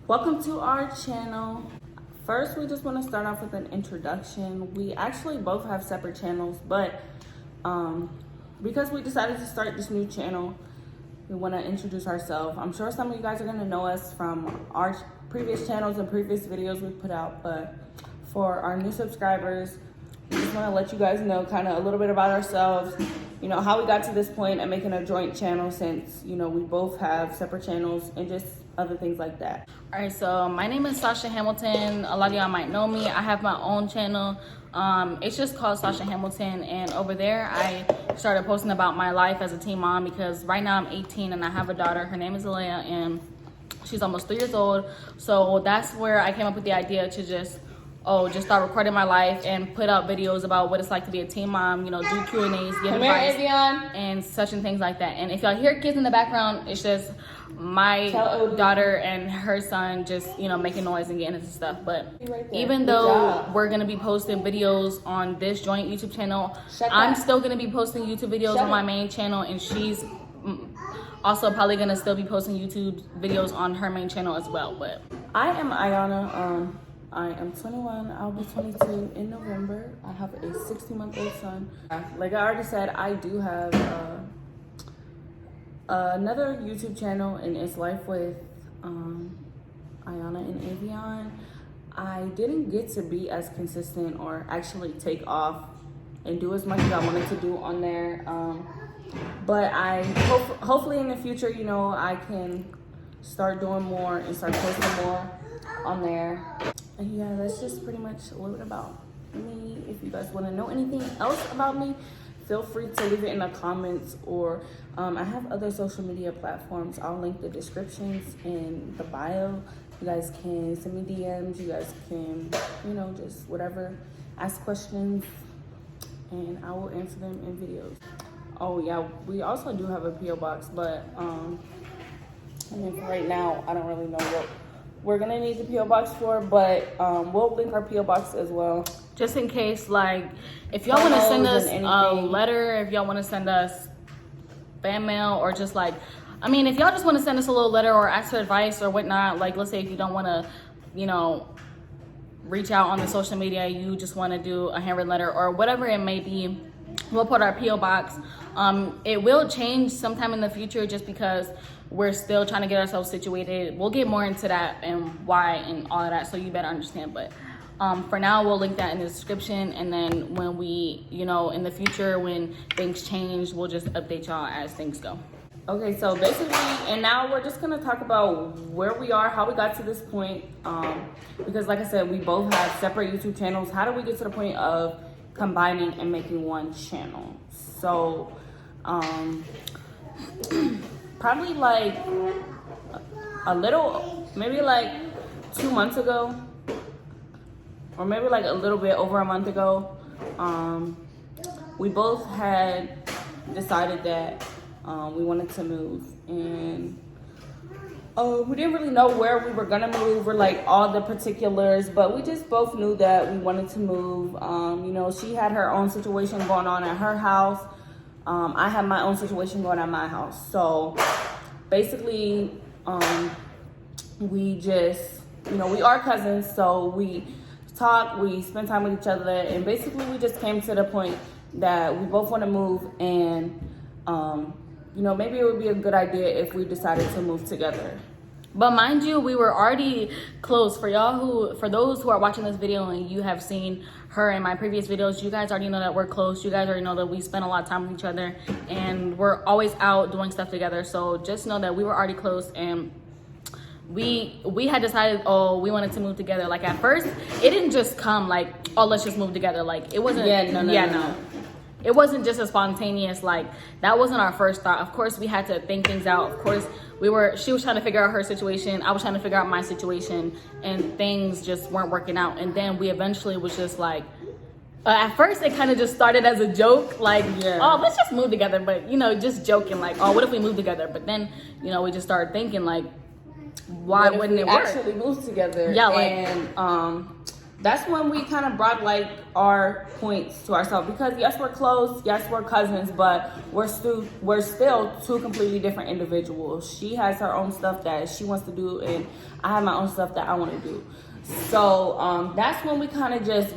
Welcome to our channel. First, we just want to start off with an introduction. We actually both have separate channels, but because we decided to start this new channel, we want to introduce ourselves. I'm sure some of you guys are going to know us from our previous channels and previous videos we put out, but for our new subscribers, we just want to let you guys know kind of a little bit about ourselves, you know, how we got to this point and making a joint channel since, you know, we both have separate channels and just other things like that. All right, so my name is Sasha Hamilton. A lot of y'all might know me. I have my own channel. It's just called Sasha Hamilton, and over there I started posting about my life as a teen mom because right now I'm 18 and I have a daughter. Her name is Alea and she's almost 3 years old. So that's where I came up with the idea to just start recording my life and put out videos about what it's like to be a teen mom, you know, do Q&As, give advice, and such and things like that. And if y'all hear kids in the background, it's just my daughter and her son just, you know, making noise and getting into stuff. But even though we're going to be posting videos on this joint YouTube channel, I'm still going to be posting YouTube videos on my main channel, and she's also probably going to still be posting YouTube videos on her main channel as well. But I am Ayana. I am 21. I'll be 22 in November. I have a 16-month-old son. Like I already said, I do have another YouTube channel, and it's Life with Ayana and Avion. I didn't get to be as consistent or actually take off and do as much as I wanted to do on there. But I hopefully in the future, you know, I can start doing more and start posting more on there. And yeah, that's just pretty much a little bit about me. If you guys want to know anything else about me, feel free to leave it in the comments, or I have other social media platforms. I'll link the descriptions in the bio. You guys can send me DMs. You guys can, you know, just whatever, ask questions, and I will answer them in videos. Oh yeah, we also do have a PO box, but I mean, for right now, I don't really know what we're gonna need the PO box for, but we'll link our PO box as well, just in case. Like, if y'all want to send us a letter, if y'all want to send us fan mail, or just like, I mean, if y'all just want to send us a little letter or ask for advice or whatnot, like let's say if you don't want to, you know, reach out on the social media, you just want to do a handwritten letter or whatever it may be, we'll put our PO box. It will change sometime in the future just because we're still trying to get ourselves situated. We'll get more into that and why and all of that, so you better understand. But for now, we'll link that in the description, and then when we, you know, in the future when things change, we'll just update y'all as things go. Okay, so basically, and now we're just gonna talk about where we are, how we got to this point, because like I said, we both have separate YouTube channels. How did we get to the point of combining and making one channel? So probably like a little, maybe like 2 months ago, or maybe like a little bit over a month ago, we both had decided that we wanted to move, and we didn't really know where we were gonna move or like all the particulars, but we just both knew that we wanted to move. You know, she had her own situation going on at her house. I had my own situation going on at my house. So basically, we just, you know, we are cousins, so we talk, we spend time with each other, and basically we just came to the point that we both want to move, and you know, maybe it would be a good idea if we decided to move together. But mind you, we were already close. For those who are watching this video and you have seen her in my previous videos, you guys already know that we're close. You guys already know that we spend a lot of time with each other and we're always out doing stuff together. So just know that we were already close, and we had decided, we wanted to move together. Like at first, it didn't just come like, let's just move together. Like it wasn't. No. It wasn't just a spontaneous, like, that wasn't our first thought. Of course, we had to think things out. Of course, she was trying to figure out her situation. I was trying to figure out my situation, and things just weren't working out. And then we eventually was just like, at first it kind of just started as a joke, like, let's just move together. But, you know, just joking, like, what if we move together? But then, you know, we just started thinking, like, why wouldn't it work? Actually move together. Yeah, like, and that's when we kind of brought like our points to ourselves, because yes, we're close, yes, we're cousins, but we're still two completely different individuals. She has her own stuff that she wants to do, and I have my own stuff that I want to do. So that's when we kind of just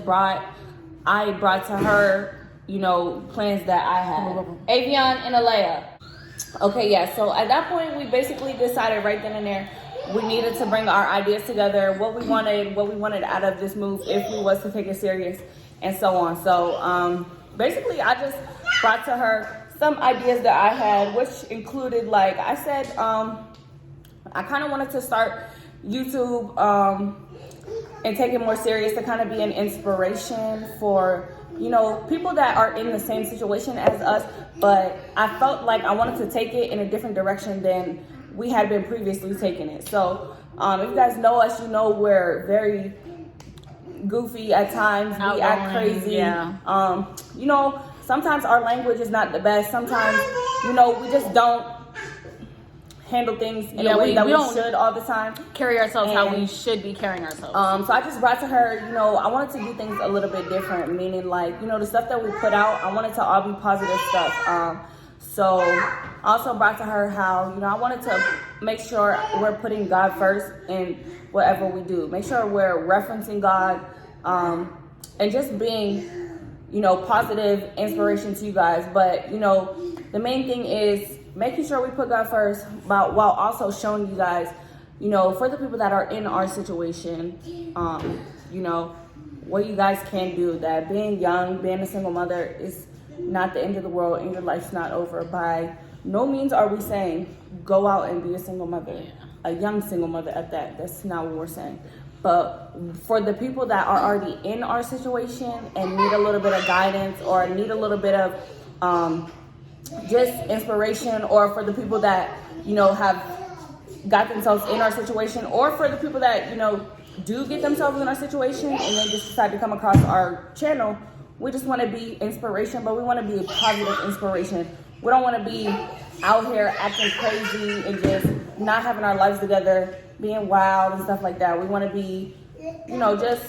I brought to her, you know, plans that I had. Avion and Alea. Okay, yeah, so at that point, we basically decided right then and there, we needed to bring our ideas together, what we wanted out of this move if we was to take it serious, and so on. So basically, I just brought to her some ideas that I had, which included, like I said, I kind of wanted to start YouTube and take it more serious, to kind of be an inspiration for, you know, people that are in the same situation as us, but I felt like I wanted to take it in a different direction than we had been previously taking it. So if you guys know us, you know we're very goofy at times. We act crazy. Yeah. You know, sometimes our language is not the best. Sometimes, you know, we just don't handle things in a way that we should all the time. Carry ourselves how we should be carrying ourselves. So I just brought to her, you know, I wanted to do things a little bit different, meaning like, you know, the stuff that we put out, I wanted to all be positive stuff. So I also brought to her how, you know, I wanted to make sure we're putting God first in whatever we do. Make sure we're referencing God, and just being, you know, positive inspiration to you guys. But, you know, the main thing is making sure we put God first, while also showing you guys, you know, for the people that are in our situation, you know, what you guys can do. That being young, being a single mother is not the end of the world, and your life's not over. By no means are we saying go out and be a single mother, a young single mother at that. That's not what we're saying. But for the people that are already in our situation and need a little bit of guidance, or need a little bit of just inspiration, or for the people that, you know, have got themselves in our situation, or for the people that, you know, do get themselves in our situation and then just decide to come across our channel, we just want to be inspiration, but we want to be a positive inspiration. We don't want to be out here acting crazy and just not having our lives together, being wild and stuff like that. We want to be, you know, just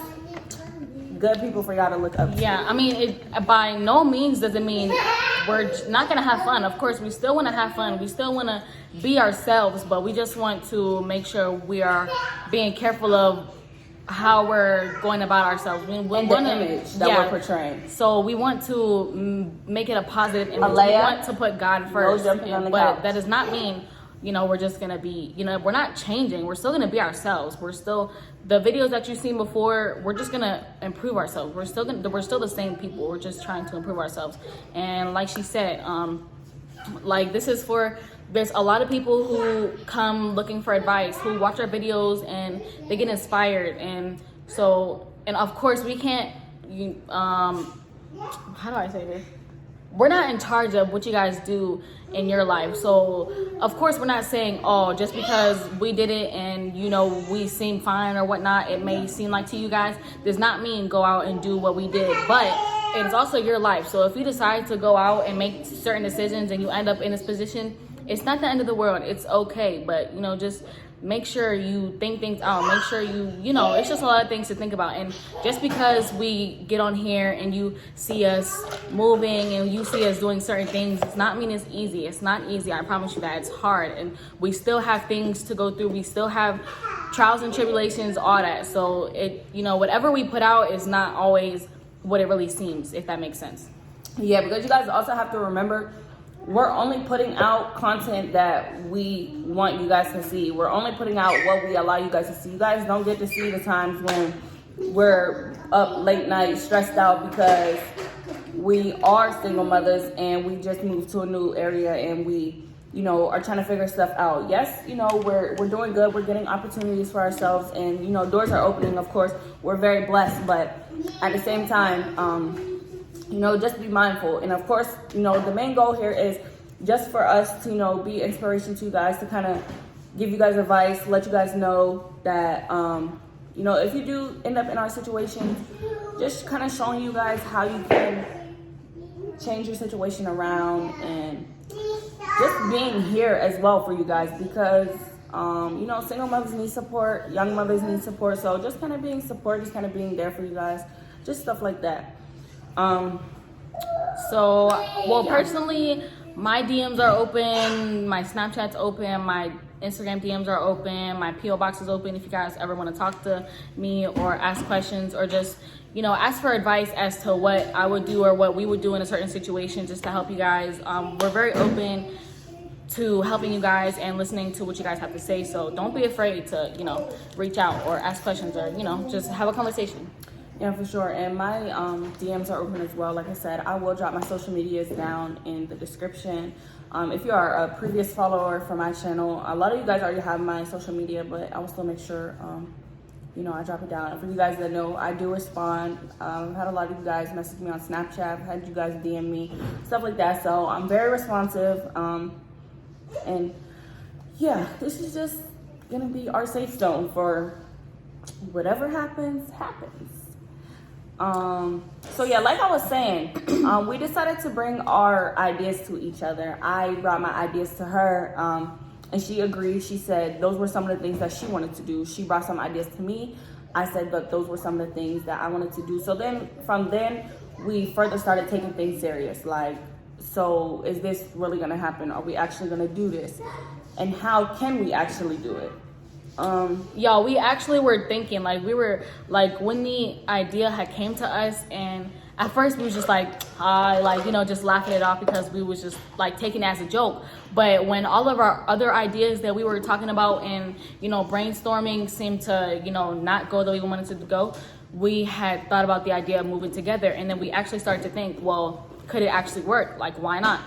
good people for y'all to look up to. Yeah, I mean, it by no means does it mean we're not gonna have fun. Of course, we still want to have fun. We still want to be ourselves, but we just want to make sure we are being careful of how we're going about ourselves. We want the image that we're portraying. So we want to make it a positive image. Alea, we want to put God first. No jumping on the but couch. That does not mean, you know, we're just gonna be, you know, we're not changing. We're still gonna be ourselves. We're still, the videos that you've seen before, we're just gonna improve ourselves. We're still the same people. We're just trying to improve ourselves. And like she said, like this is for, there's a lot of people who come looking for advice, who watch our videos and they get inspired. And so, and of course we can't, how do I say this? We're not in charge of what you guys do in your life. So of course we're not saying, oh, just because we did it and, you know, we seem fine or whatnot, it may seem like to you guys, does not mean go out and do what we did. But it's also your life. So if you decide to go out and make certain decisions and you end up in this position, it's not the end of the world. It's okay. But, you know, just make sure you think things out. Make sure you know, it's just a lot of things to think about. And just because we get on here and you see us moving and you see us doing certain things, does not mean it's easy. It's not easy. I promise you that. It's hard. And we still have things to go through. We still have trials and tribulations, all that. So it, you know, whatever we put out is not always what it really seems, if that makes sense. Yeah, because you guys also have to remember, we're only putting out content that we want you guys to see. We're only putting out what we allow you guys to see. You guys don't get to see the times when we're up late night, stressed out because we are single mothers and we just moved to a new area and we, you know, are trying to figure stuff out. Yes, you know, we're doing good. We're getting opportunities for ourselves and, you know, doors are opening. Of course, we're very blessed, but at the same time, you know, just be mindful. And of course, you know, the main goal here is just for us to, you know, be inspiration to you guys, to kind of give you guys advice, let you guys know that, you know, if you do end up in our situation, just kind of showing you guys how you can change your situation around, and just being here as well for you guys, because You know, single mothers need support, young mothers need support. So just kind of being support, just kind of being there for you guys, just stuff like that. So, well, personally, my DMs are open, my Snapchat's open, my Instagram DMs are open, my PO box is open if you guys ever want to talk to me or ask questions or just, you know, ask for advice as to what I would do or what we would do in a certain situation just to help you guys. We're very open to helping you guys and listening to what you guys have to say. So don't be afraid to, you know, reach out or ask questions or, you know, just have a conversation. Yeah, for sure. And my DMs are open as well. Like I said, I will drop my social medias down in the description. If you are a previous follower for my channel, a lot of you guys already have my social media, but I will still make sure, you know, I drop it down. And for you guys that know, I do respond. I've had a lot of you guys message me on Snapchat. I've had you guys DM me, stuff like that. So I'm very responsive. And yeah, this is just gonna be our safe zone for whatever happens. So yeah, like I was saying, we decided to bring our ideas to each other. I brought my ideas to her, and she agreed. She said those were some of the things that she wanted to do. She brought some ideas to me. I said that those were some of the things that I wanted to do. So then, from then, we further started taking things serious. Like, so is this really gonna happen? Are we actually gonna do this? And how can we actually do it? Y'all, we actually were thinking, like, we were, like, when the idea had came to us, and at first we was just like, like, you know, just laughing it off because we was just, like, taking it as a joke. But when all of our other ideas that we were talking about and, you know, brainstorming seemed to, you know, not go the way we wanted it to go, we had thought about the idea of moving together. And then we actually started to think, well, could it actually work? Like, why not?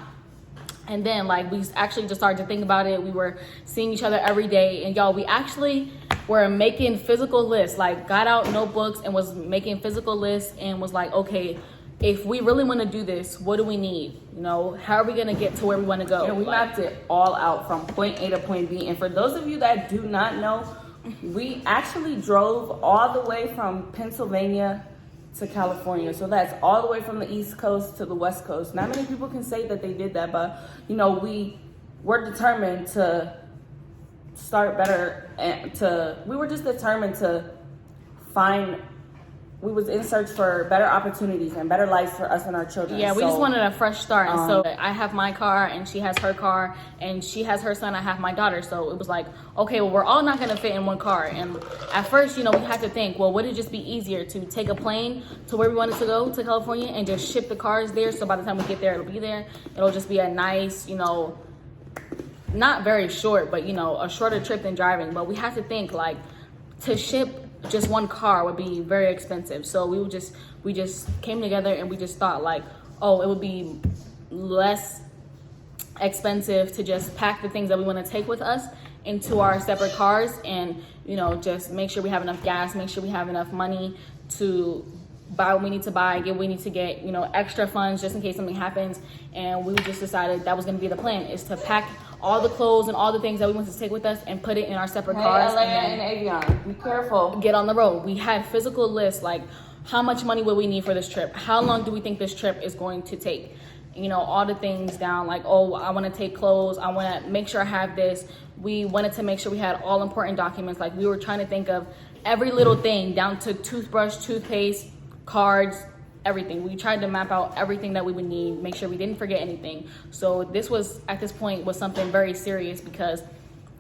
And then, like, we actually just started to think about it. We were seeing each other every day. And, y'all, we actually were making physical lists. Like, got out notebooks and was making physical lists and was like, okay, if we really want to do this, what do we need? You know, how are we going to get to where we want to go? And we mapped it all out from point A to point B. And for those of you that do not know, we actually drove all the way from Pennsylvania to California. So that's all the way from the East Coast to the West Coast. Not many people can say that they did that, but you know, we were determined to start better and we were just determined to we was in search for better opportunities and better lives for us and our children. Yeah, we just wanted a fresh start. And so I have my car and she has her car and she has her son, I have my daughter. So it was like, okay, well, we're all not going to fit in one car. And at first, you know, we had to think, well, would it just be easier to take a plane to where we wanted to go to California and just ship the cars there? So by the time we get there, it'll be there. It'll just be a nice, you know, not very short, but, you know, a shorter trip than driving. But we had to think, like, to ship just one car would be very expensive. So we just came together and we just thought, like, oh, it would be less expensive to just pack the things that we want to take with us into our separate cars and, you know, just make sure we have enough gas, make sure we have enough money to buy what we need to buy, get what we need to get, you know, extra funds just in case something happens. And we just decided that was going to be the plan, is to pack all the clothes and all the things that we want to take with us and put it in our separate cars. And Avion, be careful. Get on the road. We had physical lists, like how much money will we need for this trip? How long do we think this trip is going to take? You know, all the things down, like, oh, I want to take clothes. I want to make sure I have this. We wanted to make sure we had all important documents. Like, we were trying to think of every little thing down to toothbrush, toothpaste, cards, everything. We tried to map out everything that we would need, make sure we didn't forget anything. So this was, at this point, was something very serious because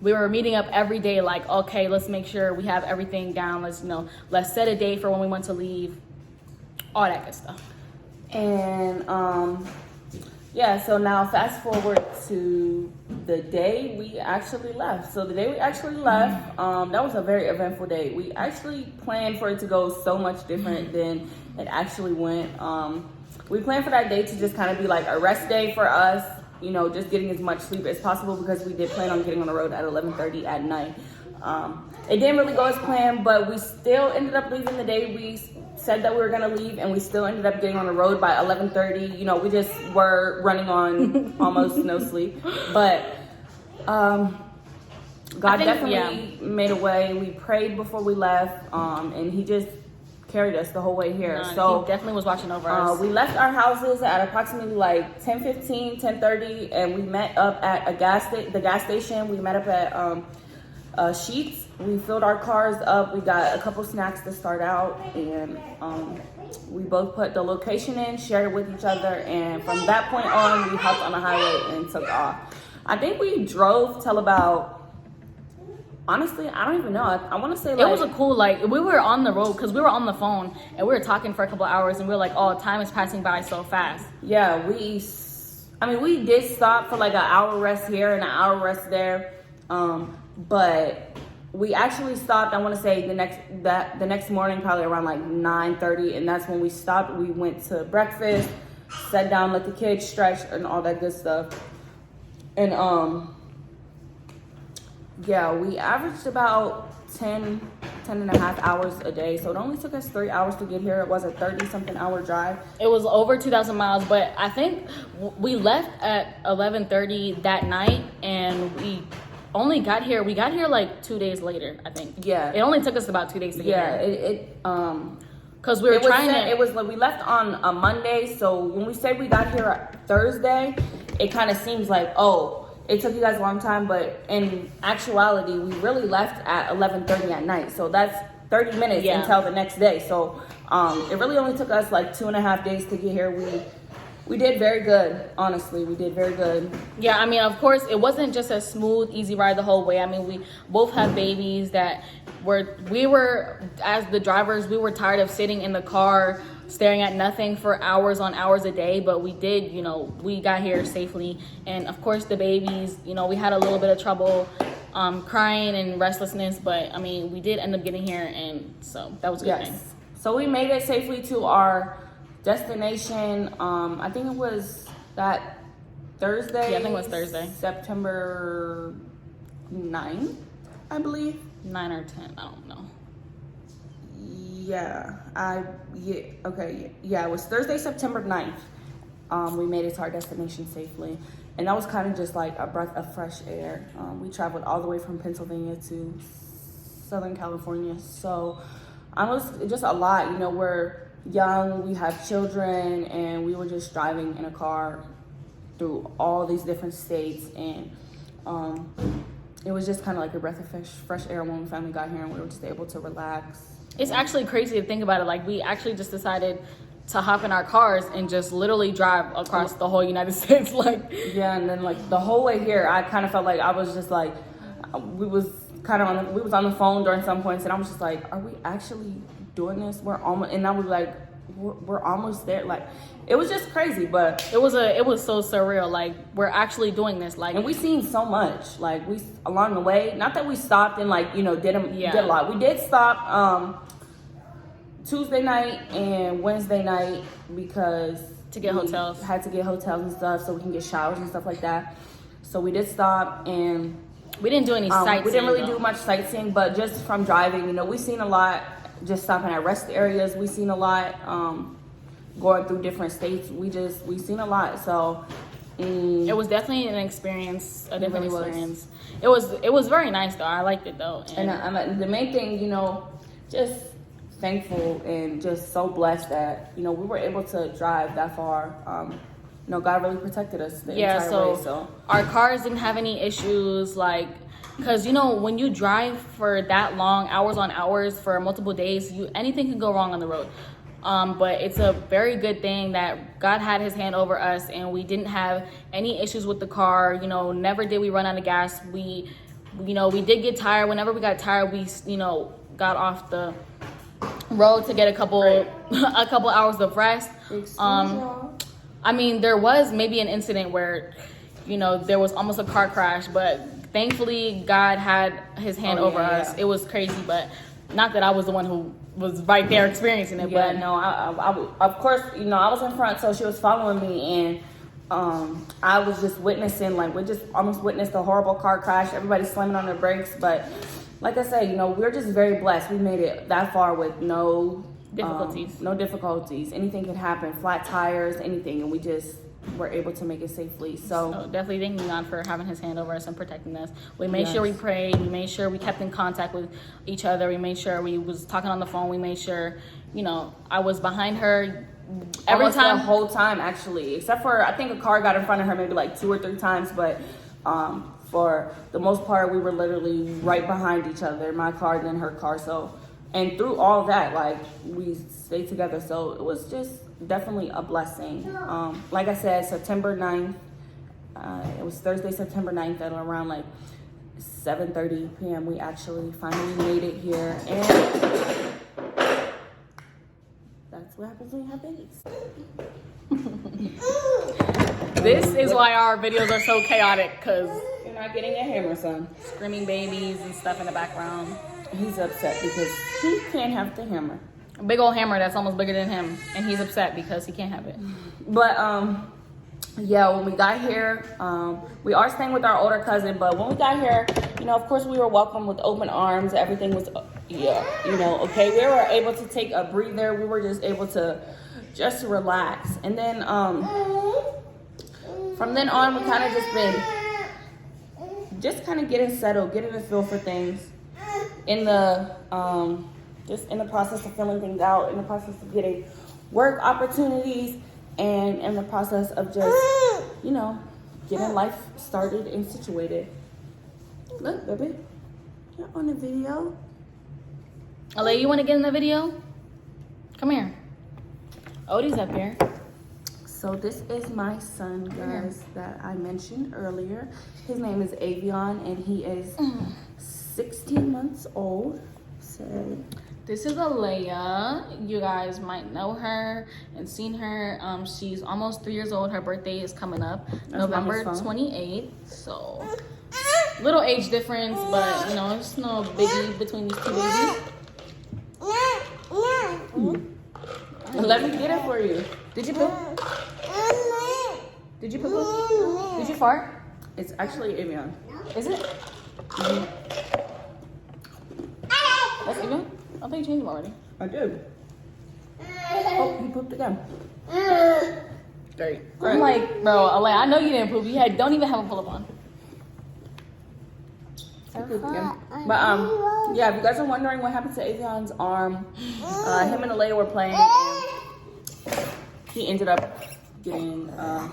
we were meeting up every day, like, okay, let's make sure we have everything down. Let's, you know, let's set a date for when we want to leave, all that good stuff. And yeah, so now fast forward to the day we actually left. So the day we actually left, that was a very eventful day. We actually planned for it to go so much different than it actually went. We planned for that day to just kind of be like a rest day for us, you know, just getting as much sleep as possible because we did plan on getting on the road at 11:30 at night. It didn't really go as planned, but we still ended up leaving the day we said that we were gonna leave, and we still ended up getting on the road by 11:30. You know, we just were running on almost no sleep, but God definitely made a way. We prayed before we left, and He just carried us the whole way here. So He definitely was watching over us. We left our houses at approximately like 10:15, 10:30, and we met up at the gas station. We met up at Sheets. We filled our cars up. We got a couple snacks to start out, and we both put the location in, shared it with each other, and from that point on, we hopped on the highway and took off. I think we drove till about, honestly, I don't even know. I want to say like, it was a cool, like, we were on the road because we were on the phone and we were talking for a couple of hours and we were like, oh, time is passing by so fast. Yeah, we did stop for like an hour rest here and an hour rest there, but we actually stopped, I want to say the next morning, probably around like 9:30, and that's when we stopped. We went to breakfast, sat down, let the kids stretch and all that good stuff. And yeah, we averaged about 10 and a half hours a day. So it only took us 3 hours to get here. It was a 30-something hour drive. It was over 2,000 miles, but I think we left at 11:30 that night, and we got here like 2 days later, I think. Yeah. It only took us about 2 days to get here. Because we were it was like we left on a Monday, so when we said we got here Thursday, it kind of seems like, oh, it took you guys a long time, but in actuality, we really left at 11:30 at night. So that's 30 minutes until the next day. So it really only took us like 2.5 days to get here. We did very good, honestly. We did very good. Yeah, I mean, of course, it wasn't just a smooth, easy ride the whole way. I mean, we both have babies that we were, as the drivers, we were tired of sitting in the car staring at nothing for hours on hours a day, but we did, we got here safely. And of course the babies, we had a little bit of trouble crying and restlessness, but I mean, we did end up getting here, and so that was a good thing. So we made it safely to our destination. I think it was that Thursday. Yeah, I think it was Thursday. September 9th, I believe. 9 or 10, I don't know. It was Thursday, September 9th. We made it to our destination safely, and that was kind of just like a breath of fresh air. We traveled all the way from Pennsylvania to Southern California, so I was just a lot. We're young, we have children, and we were just driving in a car through all these different states, and it was just kind of like a breath of fresh air when we finally got here, and we were just able to relax. It's actually crazy to think about it. Like, we actually just decided to hop in our cars and just literally drive across the whole United States. Yeah, and then like the whole way here, I kind of felt like I was just like, we was on the phone during some points, and I was just like, are we actually doing this? We're almost, and I was like, we're almost there. Like, it was just crazy, but it was so surreal. Like, we're actually doing this. Like, and we seen so much. Like, we along the way. Not that we stopped and like did a lot. We did stop Tuesday night and Wednesday night because to get hotels. Had to get hotels and stuff so we can get showers and stuff like that. So we did stop, and we didn't do any sightseeing. We didn't really do much sightseeing, but just from driving, we seen a lot. Just stopping at rest areas, we seen a lot. Going through different states, we seen a lot. So it was definitely an experience, a different experience. It was very nice though. I liked it though. And the main thing, just thankful and just so blessed that we were able to drive that far. God really protected us the entire way. So our cars didn't have any issues, like. Because, when you drive for that long, hours on hours for multiple days, anything can go wrong on the road. But it's a very good thing that God had his hand over us, and we didn't have any issues with the car. Never did we run out of gas. We did get tired. Whenever we got tired, we, got off the road to get a couple hours of rest. I mean, there was maybe an incident where, there was almost a car crash, but thankfully, God had his hand over us. It was crazy, but not that I was the one who was right there experiencing it. Yeah, but no, I of course, I was in front, so she was following me, and I was just witnessing, like, we just almost witnessed a horrible car crash. Everybody slamming on their brakes, but like I said, we're just very blessed. We made it that far with no difficulties. Anything could happen, flat tires, anything, and we just were able to make it safely. So definitely thanking God for having his hand over us and protecting us. We made sure we prayed. We made sure we kept in contact with each other. We made sure we was talking on the phone. We made sure, I was behind her every time. The whole time, actually, except for I think a car got in front of her maybe like 2 or 3 times, but for the most part, we were literally right behind each other, my car then her car. So, and through all that, like, we stayed together. So it was just definitely a blessing. Like I said, September 9th, it was Thursday, September 9th at around like 7:30 p.m. We actually finally made it here, and that's what happens when you have babies. This is why our videos are so chaotic, because You're not getting a hammer, son. screaming babies and stuff in the background. He's upset because he can't have the hammer. A big old hammer that's almost bigger than him, and he's upset because he can't have it. But yeah, when we got here, we are staying with our older cousin. But when we got here, you know, of course, we were welcomed with open arms. Everything was, okay. We were able to take a breather. We were just able to just relax. And then from then on, we kind of just been getting settled, getting a feel for things. In the just in the process of filling things out, in the process of getting work opportunities, and in the process of just, getting life started and situated. Look, baby, you're on the video. Ale, you want to get in the video? Come here. Odie's up here. So this is my son, guys, that I mentioned earlier. His name is Avion, and he is 16 months old. So This is Alea. You guys might know her and seen her. She's almost 3 years old. Her birthday is coming up November 28th. So little age difference, but it's no biggie between these two babies. let me get it for you. Did you poop? Did you poop? Did you fart? It's actually Avion. Is it? That's Avion? I thought you changed him already. I did. Oh, he pooped again. Great. I'm like, bro, Ale, I know you didn't poop. Don't even have a pull-up on. He pooped again. But yeah, if you guys are wondering what happened to Avion's arm, him and Alea were playing, and he ended up getting a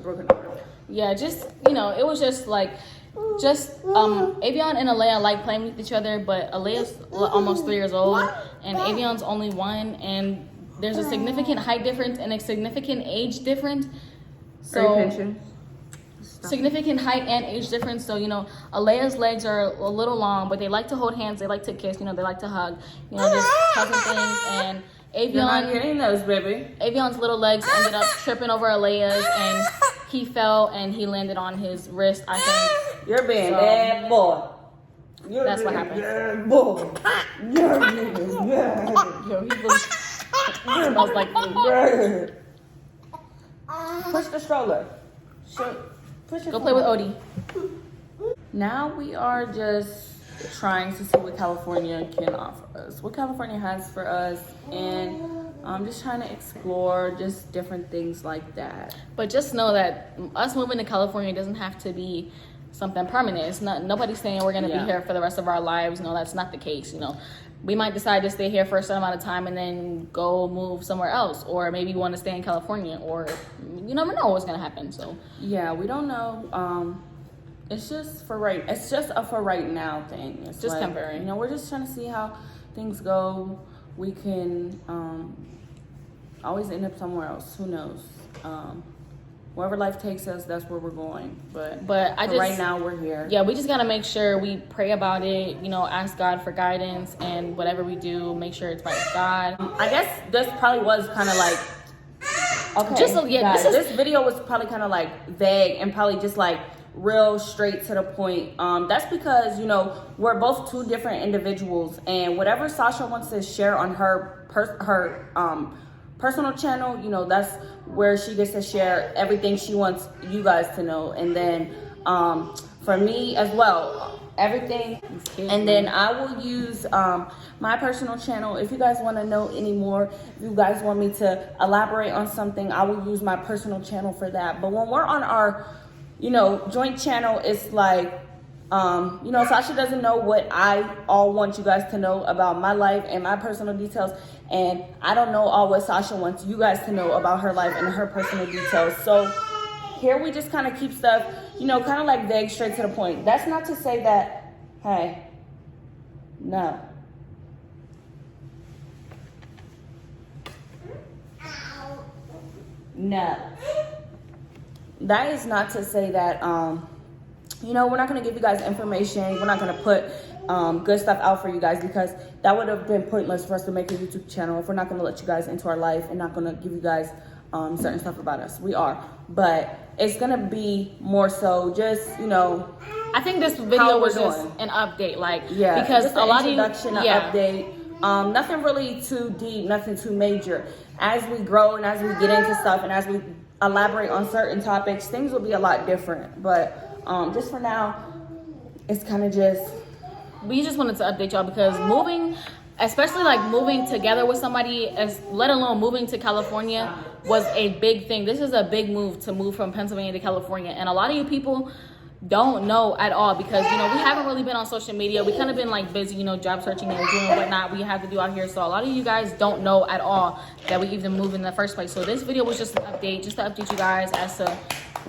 broken arm. Yeah, just it was just like Avion and Alea like playing with each other, but Alea's almost 3 years old and Avion's only 1, and there's a significant height difference and a significant age difference. So significant height and age difference. So Alea's legs are a little long, but they like to hold hands, they like to kiss, they like to hug, just cousin things. And You're not getting those, baby. Avion's little legs ended up tripping over Alea's, and he fell and he landed on his wrist, I think. You're being bad boy. That's what happened. Bad boy. Yo, he smells like food. Push the stroller. Go play with Odie. Now we are just trying to see what California can offer us, what California has for us, and I'm just trying to explore just different things like that. But just know that us moving to California doesn't have to be something permanent. It's not. Nobody's saying we're gonna be here for the rest of our lives. No, that's not the case. We might decide to stay here for a certain amount of time and then go move somewhere else, or maybe we want to stay in California, or you never know what's gonna happen. So yeah, we don't know. It's just for right. It's just a for right now thing. It's just temporary. We're just trying to see how things go. We can always end up somewhere else. Who knows? Wherever life takes us, that's where we're going. But right now we're here. Yeah, we just gotta make sure we pray about it. Ask God for guidance, and whatever we do, make sure it's right with God. I guess this probably was kind of like this video was probably kind of like vague and probably just like real straight to the point. That's because we're both two different individuals, and whatever Sasha wants to share on her personal channel, that's where she gets to share everything she wants you guys to know. And then for me as well, everything. And then I will use my personal channel. If you guys want to know any more, if you guys want me to elaborate on something, I will use my personal channel for that. But when we're on our joint channel, it's like Sasha doesn't know what I all want you guys to know about my life and my personal details, and I don't know all what Sasha wants you guys to know about her life and her personal details. So Here we just kind of keep stuff, you know, kind of like vague, straight to the point. That's not to say that, hey, no. No. That is not to say that, you know, we're not going to give you guys information. We're not going to put good stuff out for you guys, because that would have been pointless for us to make a YouTube channel if we're not going to let you guys into our life and not going to give you guys certain stuff about us. We are. But it's going to be more so just, you know, I think this video was just an update, like, yeah, because just a lot of you, introduction, an update. Nothing really too deep, nothing too major. As we grow and as we get into stuff and as we elaborate on certain topics, things will be a lot different. But just for now, it's kind of just, we just wanted to update y'all, because moving, especially like moving together with somebody, as let alone moving to California, was a big thing. This is a big move, to move from Pennsylvania to California, and a lot of you people don't know at all, because, you know, we haven't really been on social media. We kind of been like busy, you know, job searching and doing whatnot we have to do out here. So a lot of you guys don't know at all that we even moved in the first place. So this video was just an update, just to update you guys as to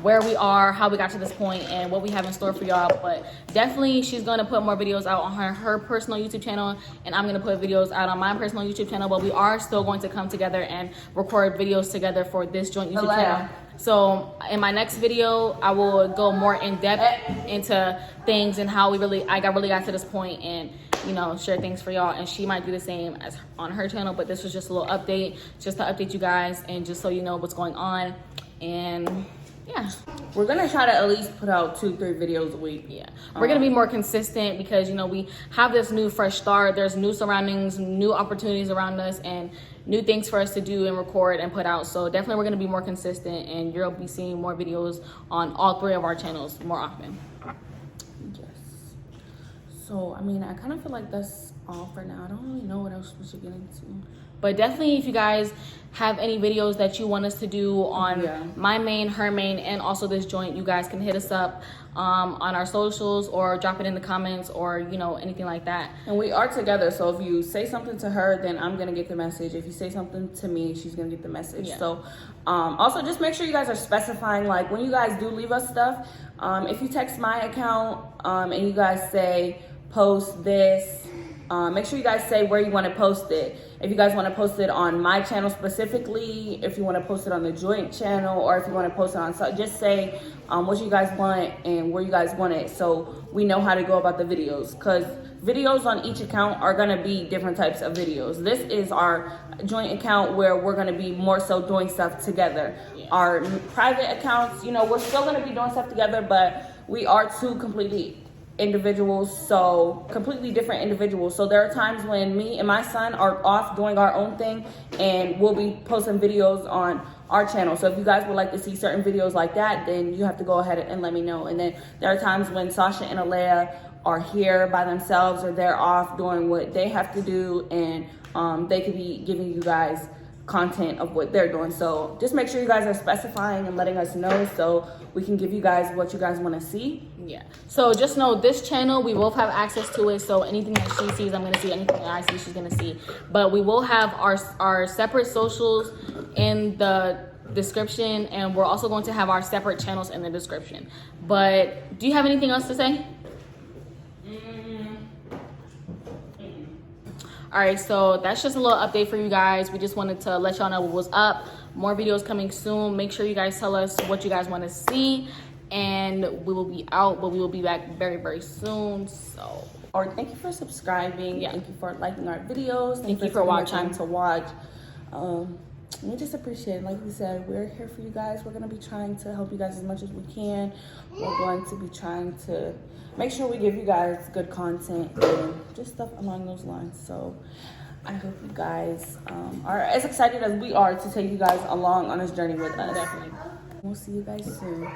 where we are, how we got to this point, and what we have in store for y'all. But definitely she's going to put more videos out on her personal YouTube channel, and I'm going to put videos out on my personal YouTube channel. But we are still going to come together and record videos together for this joint YouTube channel. So in my next video, I will go more in depth into things and how I really got to this point, and, you know, share things for y'all. And she might do the same as on her channel. But this was just a little update, just to update you guys and just so you know what's going on. And yeah, we're gonna try to at least put out 2-3 videos a week. Yeah, we're gonna be more consistent, because, you know, we have this new fresh start. There's new surroundings, new opportunities around us, and new things for us to do and record and put out. So definitely we're gonna be more consistent, and you'll be seeing more videos on all 3 of our channels more often. Yes. So I mean, I kind of feel like that's all for now. I don't really know what else we should get into. But definitely, if you guys have any videos that you want us to do on my main, her main, and also this joint, you guys can hit us up on our socials, or drop it in the comments, or, you know, anything like that. And we are together, so if you say something to her, then I'm gonna get the message. If you say something to me, she's gonna get the message. Yeah. So also just make sure you guys are specifying, like, when you guys do leave us stuff, if you text my account and you guys say post this, make sure you guys say where you want to post it. If you guys want to post it on my channel specifically, if you want to post it on the joint channel, or if you want to post it on, so just say what you guys want and where you guys want it, so we know how to go about the videos. Because videos on each account are going to be different types of videos. This is our joint account where we're going to be more so doing stuff together. Yeah. Our private accounts, you know, we're still going to be doing stuff together, but we are 2 completely individuals, so completely different individuals. So there are times when me and my son are off doing our own thing, and we'll be posting videos on our channel. So if you guys would like to see certain videos like that, then you have to go ahead and let me know. And then there are times when Sasha and Alea are here by themselves, or they're off doing what they have to do, and they could be giving you guys content of what they're doing. So just make sure you guys are specifying and letting us know, so we can give you guys what you guys want to see. Yeah, so just know this channel, we both have access to it. So anything that she sees, I'm gonna see. Anything that I see, she's gonna see. But we will have our separate socials in the description, and we're also going to have our separate channels in the description. But do you have anything else to say? All right, so that's just a little update for you guys. We just wanted to let y'all know what was up. More videos coming soon. Make sure you guys tell us what you guys want to see, and we will be out, but we will be back very, very soon. So, or thank you for subscribing. Yeah. Thank you for liking our videos. Thank you for watching. Time to watch. We just appreciate it. Like we said, we're here for you guys. We're going to be trying to help you guys as much as we can. We're going to be trying to make sure we give you guys good content and just stuff along those lines. So I hope you guys are as excited as we are to take you guys along on this journey with us. Definitely. We'll see you guys soon.